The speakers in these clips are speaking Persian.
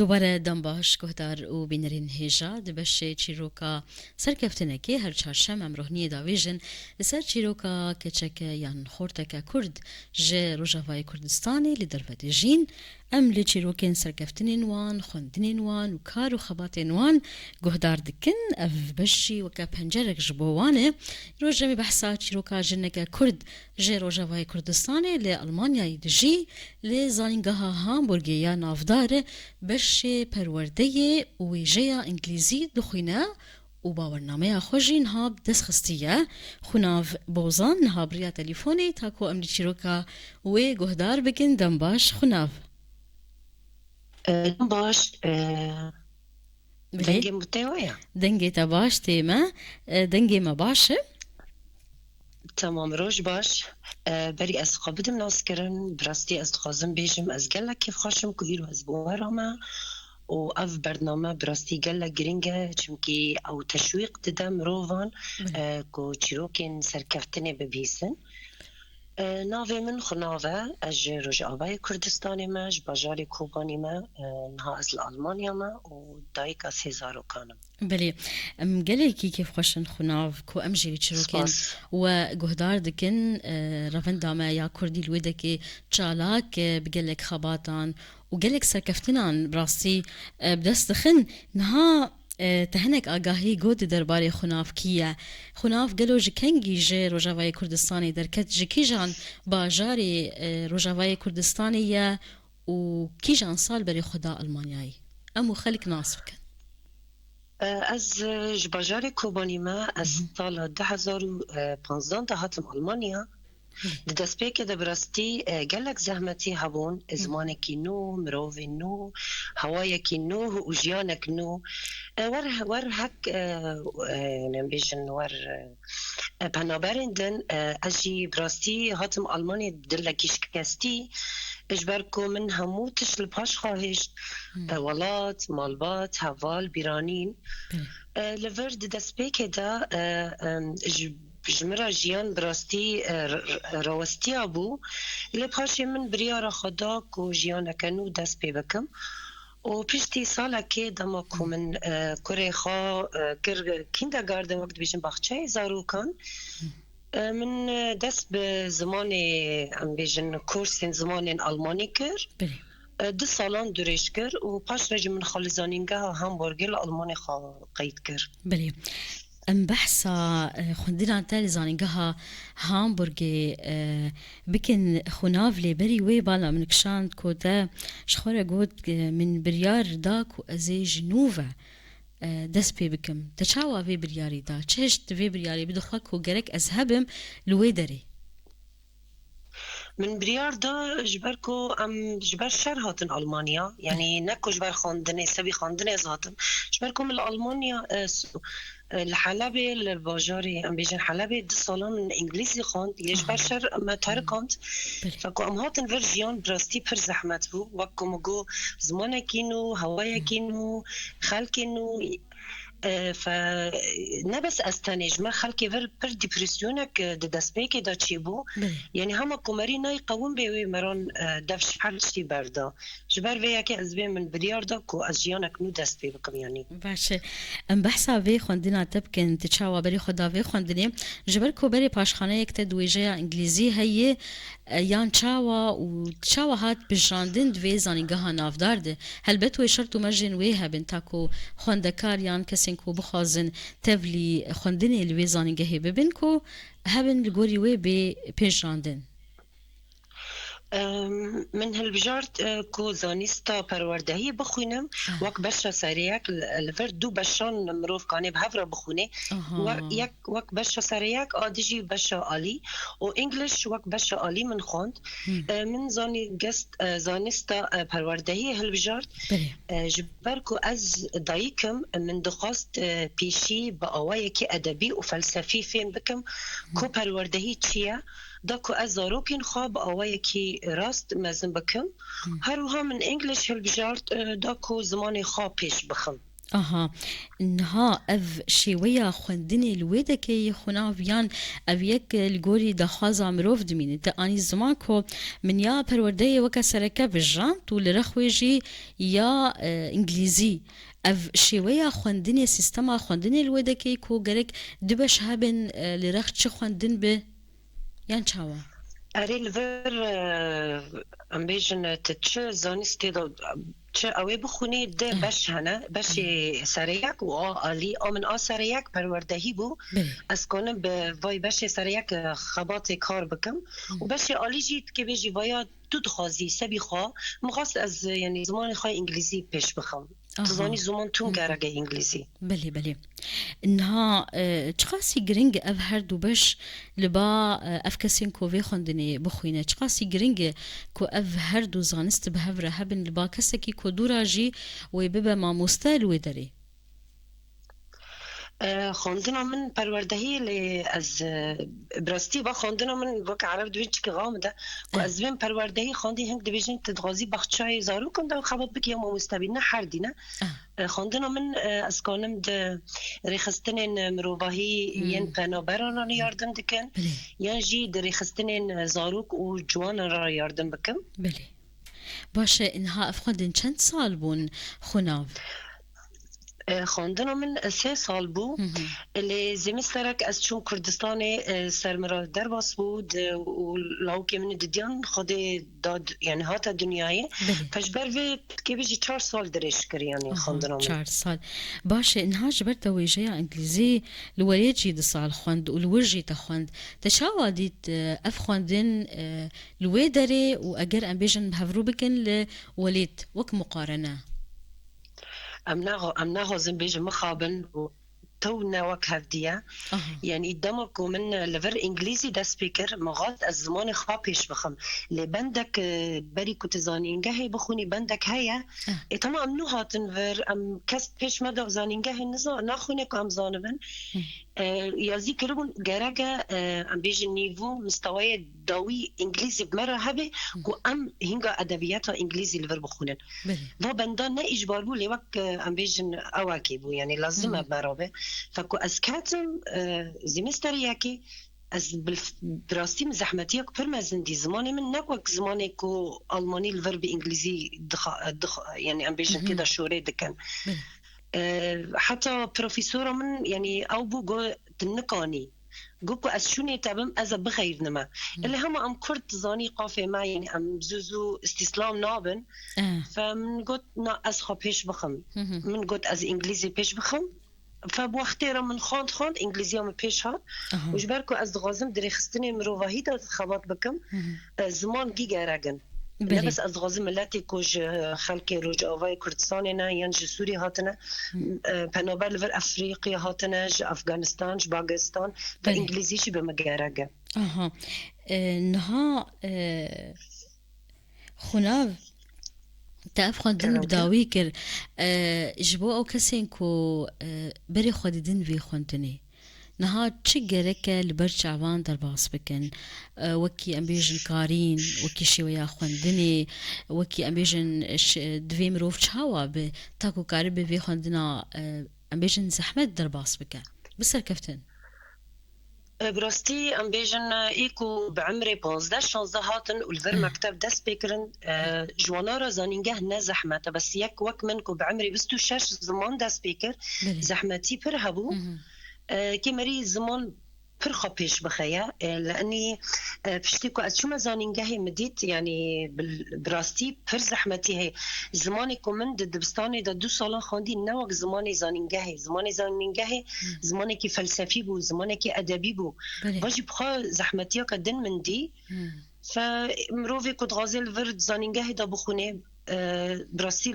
دوباره دم باش گهدار و بینرین هیجا دبشه چیروکا سرکفتنکی هر چهارشنبه امروهنی داویژن لسر چیروکا کچک یان خورتک کرد جه روجاوای کردستانی لدرفت جین ام لی چیروکین سرکفتنین وان خوندنین وان و کار و خباتین وان گهدار دکن اف بشی وکا پنجرک جبوانه روجامی بحثا چیروکا جنک کرد جه روجاوای کردستانی لی المانیای دجی لی زانینگاها هامبورگی یا نافداره بشه پرورده ویجه انگلیزی دخوینه و باورنامه خوشین هاب دست خستیه خوناف بوزان هابریا تلیفونی تاکو امری چیروکا و گهدار بگن دم باش خوناف دم باش دنگی متویا دنگی تا باش تیمه دنگی ما باشه تمام روش باش بری از قابدم ناس کرن براستی از خازم بیشم از گله کیف خاشم که ایرو از بوارامه و اف برنامه براستی گله گرینگه چمکی او تشویق ددم روان که چیروکین سرکفتنه ببیسن ناوی من خناوه از رجعوه کردستانی مش باجاری کوبانی ما نها از آلمانیا ما و دایک از هزارو کانم بله ام گله کی کیف خوشن خناف کو ام جیری چروکن و گهدار دکن رفندامه یا کردی لویده که چالاک بگلک خباتان و گلک سرکفتنان براستی بدست خن نها تهنك آگاهی گود درباره خناف کیه خناف گلو جکنگی جه روجاوای کردستانی درکت جکی جان باجاری روجاوای کردستانی یا و کی جان سال بری خدا المانیایی امو خلق ناس بکن از جباجار کوبانی ما از سال 2015 هاتم آلمانیا دست پیک دبراستی گلک زحمتی هبون زمانکی نو مروی نو هوایکی نو و جیانک نو ور هک نمیشن ور پنابرندن اجی براستی هاتم آلمانی دلکیش کستی اجبرکو من همو تشل پاش خواهشت ولات مالبات هوال بیرانین لورد دست پیک دا جمرا جیان براستی روستی ابو لی پاشی من بریار خدا کو جیان کنو دست پی بکم و پشتی سالا که دما کو من کره خوا کر کیندگاردن وقت بیشن بخچه زارو کن من دست به زمان ام بیشن کورس زمان آلمانی کر دو سالان دوریش کر و پاش رج من خالزانینگه هامبورگل آلمانی خوا قید کر بله ام بحثا خوندنا تالي زانينجها هامبورغي بكن خناف لي بري وي بالا من كشان كوتا شخورة قود من بريار داك وازي جنوفا دس بي بكم تشاوا في برياري دا تشهشت في برياري بدخلك وقرك ازهبم لويدري من بريار دا جبركو ام جبر شهر هاتن ألمانيا يعني نكو جبر خاندني سبي خاندني زاتن جبركو من ألمانيا الحلبي الباجاري ام بيجن حلبي دو سالان من انجليزي خاند يجبر شهر ما تركانت فكو ام هاتن فرجيان براستي پر زحمت بو وكو مگو زمانكينو هوايكينو خلقينو فنبس استنج ما خلقي پر ديبرسيونك دست بيك دا چي بو يعني هما كوماري ناي قوم بيوي مران دفش حالشتي بردا جبر ويا كي ازبي من بريار دا كو ازجيانك نو دست بي بكم يعني باشه ام بحثا وی خوندنا تبکن تچاوا بری خدا وی خوندنی جبر کو بری پاشخانه یک تدویجه انگلیزی هی یان چاوا و چاوا هات بجاندن دوی زانینگاه نافدار ده هلبت و شرط مرجن وی هبن تاکو خوندکار یان کسین کو بخوازن تبلی خوندنی لوی زانینگاه ببن کو هبن لگوری وی به پیجاندن من هالبجارت كو زانيستا پروردهی بخوینم وک بشا سریک الفرد دو بشان مروف کانی بهفرا بخونه وک بشا سریک آدیجی بشا عالی و انگلیش وک بشا عالی من خوند من زانيستا پروردهی هالبجارت جبركو از دايكم من دخواست پیشی با آوائي که ادبی و فلسفی فهم بکم کو پروردهی چیه داكو ازاروكين خواب آوائي راست مزن بكم هروها من انجلش هالبجارت داكو زماني خواب پیش بخم اها انها اف شوية خوندني الويدا كي خناف يان افيك الجوري دخازا مروف دمين دا اني زمانكو من يا پروردهي وكا سركا بجان تو لرخويجي يا انجليزي اف شوية خوندني سيستما خوندني الويدا كي كو جرك دبش هابن لرخ چه خوندن به يان چاوا اري الفر امبيجن تتش زانستي دو چه اوی بخونی ده بش هنه بش سریک و آلی آمن سریک پروردهی بو از کنم به وای بش سریک خبات کار بکم و بش آلی جید که بیجی وایا تو دخوازی سبی خواه مخواست از یعنی زمان خواه انگلیزی پیش بخم تزانی زمان تون گرگه انگلیزی بلي انها تقاسي جرينج اف هردو باش لبا اف كاسين كوفي خوندني بخوينه تقاسي جرينج كو اف هردو زانست بهفره هبن لبا كسكي كو دوراجي ويببا ما مستال ودري خواندنا من پروردهی لی از براستی با خواندنا من وقت عرب دویچ که غامده و از بین پروردهی خواندی هنگ دویجن تدغازی بخشای زارو کنده و خبات بکی هم مستبین نه حردینه خواندنا من از کانم ده ریخستن مروباهی ین پنابران را یاردم دکن ین جی ده ریخستن زاروک و جوان را یاردم بکم بله باشه اینها افخوندن چند سال بون خناف خواندن من 3 سال بو اللي زمسترك از چون کردستان سرمرا درباس بود و لاوکی من دیدیان خود داد یعنی هات دنیای پس بروی که بیجی 4 سال درش کر یعنی خواندن من 4 سال باشه انها جبرت ويجي انجليزي الوريجي دصال خوند والورجي تخوند تشاوديت افخوندن الويدري واجر امبيجن بهفرو بكن لوليت وك مقارنه امنا غازم بيجي مخابن تونا وك هفدية يعني قدامك من لفر انجليزي دا سبيكر مغاد الزمان خابيش بخم لبندك بري كنت زانينجا هي بخوني بندك هيا ايتما امنو هاتن فر ام كست بيش مدى زانينجا هي ناخونك ام زانبن يازي كربون جراجا ام بيجي نيفو مستوى داوي انجليزي بمرة هبه كو ام هنگا ادبياتا انجليزي لفر بخونن و بندان نا اجبار بو لوك ام بيجن اواكي بو يعني لازمه بمرابه فكو اسكاتم زمسترياكي از براستي زحمتيك برمزن دي زماني من نكوك زماني كو الماني الفرب انجليزي دخ يعني ام بيجن كده شوري دكن حتى بروفيسورة من يعني او بو جو تنكاني قوكو أشوني تابم أزا بغير نما اللي هم أم كرت زاني قافي ما يعني أم زوزو استسلام نابن فمن قلت نا أزخا بيش بخم من قلت أز إنجليزي بيش بخم فبوقتي من خاند إنجليزي هم بيش هات وجبركو أز غازم دري خستني مروفاهي دا خبات بكم زمان جيجا راجن لبس از غازم ملتی کج خلک روج آوای کردستانینا ینج سوری هاتنه پنابر لور افریقیا هاتنه افغانستان باگستان تا انگلیزیش به مگرگه نها خناف تعرف خواندن بداوی کر جبو او کسین کو بری خواندن وی خواندنی نها چه گرکه لبرچ عوان در باس بکن وکی امبیجن کارین وکی شویا خوندنی وکی امبیجن دوی مروف چاوا به تاکو کاری به وی خوندنا امبیجن زحمت در باس بکن بسر کفتن براستي ام بيجن ايكو بعمري 15 16 هاتن والفر مكتب داس بيكرن جوانارا زانينجه نزحمته بس يك وك منكو بعمري بستو شش زمان داس بيكر زحمتي پر هبو كمري زمان پر خبيش بخيا لاني بشتيكو از شو زانينجه مديت يعني براستي پر زحمتي هي زمانكو من دبستاني دا 2 سال خوندي نوك زماني زانينجه زماني كي فلسفي بو زماني كي ادبي بو باجي بخا زحمتي كدن من دي فمروفي كنت غازل ورد زانينجه دا بخونه براستي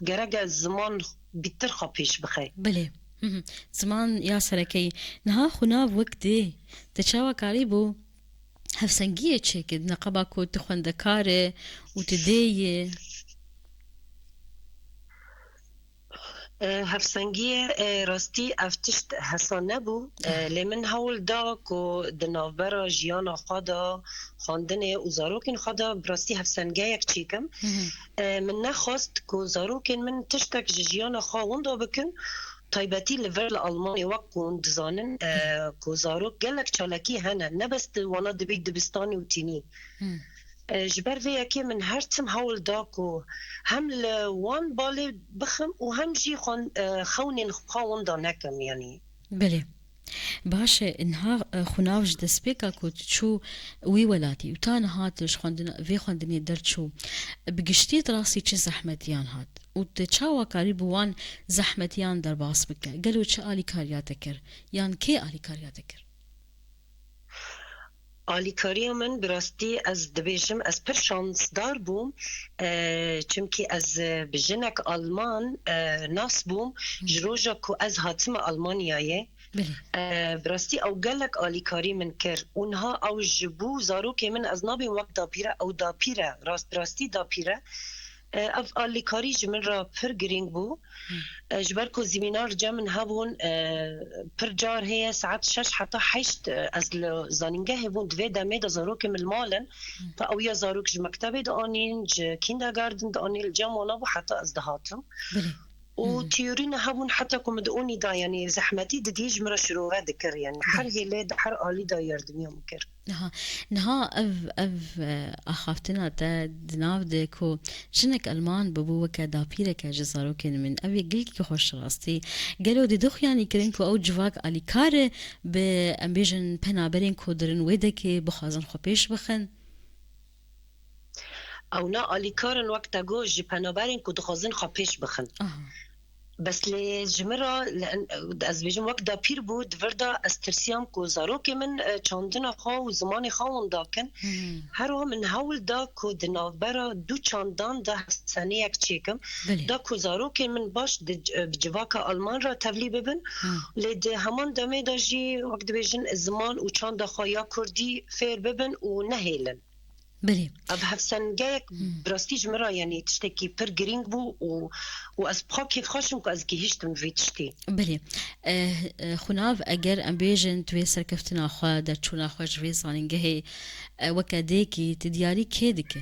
جرجا زمان بيتر خبيش بخي بله زمان يا سركي نها خناف وقتي تشاوى كاريبو هفسنجية تشيكد نقباكو تخوندكاري وتديي هفسنگی راستی افتشت حسان نبو لیمن هول دا کو دنابرا جیانا خدا خواندن و زاروکین خدا براستی هفسنگی یک چیکم من نخواست کو زاروکین من تشتک جیانا خواهون دا بکن تایبتی لور آلمانی وقت دزانن کو زاروک گلک چالکی هنه نبست وانا دبیگ دبستانی و تینی جبر وی که من هر تم حول داکو هم لوان بالي بخم وهم جي خونين خاون دا نكم يعني بله باشه انها خناوش دسبيكا كنت شو وي ولاتي وتانا هاتش خندنا في خندني درتشو بقشتي راسي چه زحمتيان هات وتشاوا قريب وان زحمتيان در باس بك قالوا چه آلي كارياتكر يعني كي آلي كارياتكر آلیکاری من براستی از دبیجم از پر شانس دار بوم چمکی از بجنک آلمان ناس بوم جروجا کو از هاتم آلمانیایه براستی او گلک آلیکاری من کر اونها او جبو زارو که من از نابیم وقت داپیره او داپیره براستی داپیره اف آلیکاری جمن را پر گرینگ بو جبر کو زمینار جمن هبون پر جار هي ساعات 6 حتى 8 از زانینگه هبون دوی دمه دا زاروک من المالن تا او یا زاروک ج مکتبه دا آنین ج کیندرگاردن دا آنین الجامعه بو حتى از دهاتم و تيورين هبون حتى كم دقوني دا يعني زحمتي دديج مرة شروع ذكر يعني حر هيلي دا حر آلي دا يردم يوم كر نها اف اخافتنا تا دناف ديكو جنك المان ببوكا دابيركا جزاروكين من ابي قلكي خوش راستي قالوا دي دوخ يعني كرينكو او جواك آلي كاره بامبيجن بنابرين كودرن ويدكي بخازن خبيش بخن او نا آلي كارن وقتا جو جي بنابرين كودخازن خبيش بخن بس لي جمرة لأن از بيجم وقت دا بير بود وردا استرسيام كو زاروكي من چاندنا خواو زماني خواون داكن هرو من هول دا كو دنافبرا دو چاندان دا سنه یک چيكم دا كو زاروكي من باش بجواكا ألمان را تولي ببن لد همان دمي دا جي وقت بيجن زمان و چاند خوايا كردي فير ببن و نهيلن بله اب هفسنگه براستیج مرا یعنی تشتکی پر گرینگ بو و از بخوا کیف خوشم که از گیهشتم وی تشتی بله خناف اگر ام بیجن توی سرکفتنا خواه در چونا خواه جوی زاننگه وکا دیکی تدیاری که دیکه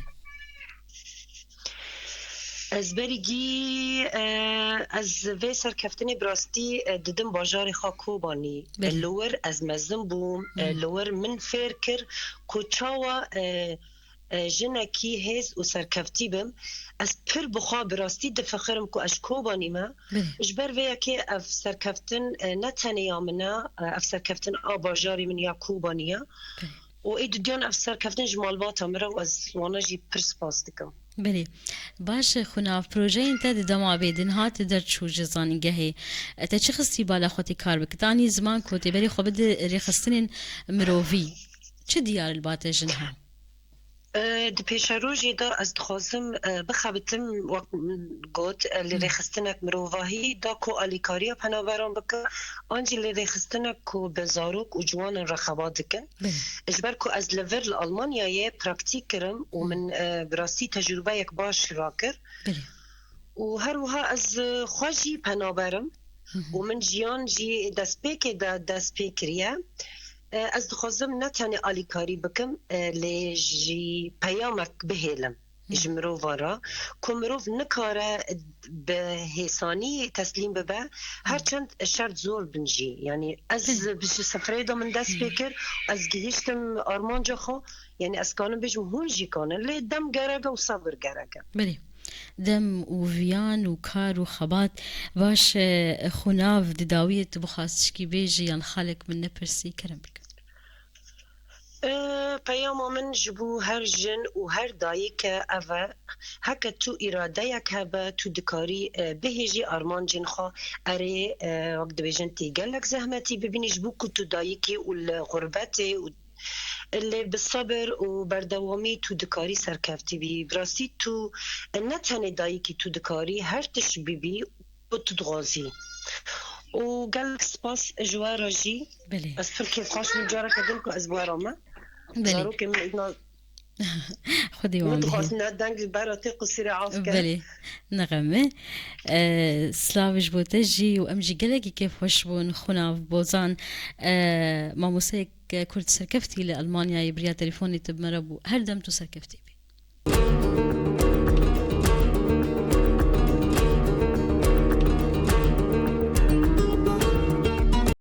از بریگی از وی سرکفتنی براستی ددم باجار خواه کوبانی لور از مزم بوم لور من فیر کر که چاوا جنکی هز و سرکفتی بم از پر بخوا براستی دفخرم که اش کوبانی ما اجبر ویا که اف سرکفتن نتنیا منا اف سرکفتن آباجاری من یا کوبانیا و اید دیان اف سرکفتن جمالواتا مرا و از وانا جی پر سپاس دکم بله باش خناف پروژه انت دما بیدن هات در چو جزانگه تا چه خستی بالا خودی کار بکتانی زمان کوتی بری خو بد ریخستن مرووی چه دیار البات جنها د پیشروجی دا از دخوازم بخابتم وقت گوت لرخستنک مروواهی دا کو آلیکاریا پناوران بکه آنجی لرخستنک کو بزاروک و جوان رخواد دکن اجبر کو از لور آلمانیای پراکتیک کرم و من براستی تجربه یک باش را کر و هر وها از خواجی پناورم و من جیان جی دست پیکریه از دخوازم نتاني آلیکاری بکم لیجی پیامک بهیلم جمرو وارا کمروف نکاره به حسانی تسلیم ببه هرچند شرط زور بنجی يعني از بش سفره دا من دست بکر از گیشتم آرمان جا خو يعني از کانم بجم هون جی کانن لی دم گرگه و صبر گرگه بله دم وفيان وكار وخبات باش خناف دداوية بخاصشكي بيجي ين خالق من نبرسي كرم بك پیام من جبو هر جن و هر دایی که اوه هکه تو اراده یک هبه تو دکاری بهیجی آرمان جن خواه اره وقت بیجن تیگلک زحمتی ببینی جبو که تو دایی که الغربت اللي بالصبر وبردوامي تو دكاري سركفتي بي براسي تو نتاني دايكي تو دكاري هرتش بيبي وتدغازي وقالك سباس جوارا جي بلي بس كيف خاش من جارة كدنكو أزبوارا ما بلي زاروكي من إدنا خدي وعم بهي ندخل ندنج براتي قصيرة عافكة بلي نغمة سلاوش بوتجي وأمجي قلقي كيف وشبون خونا في بوزان ما موسيك كرت سركفتي لألمانيا يبريا تليفوني تب مربو هل دمتو سركفتي بي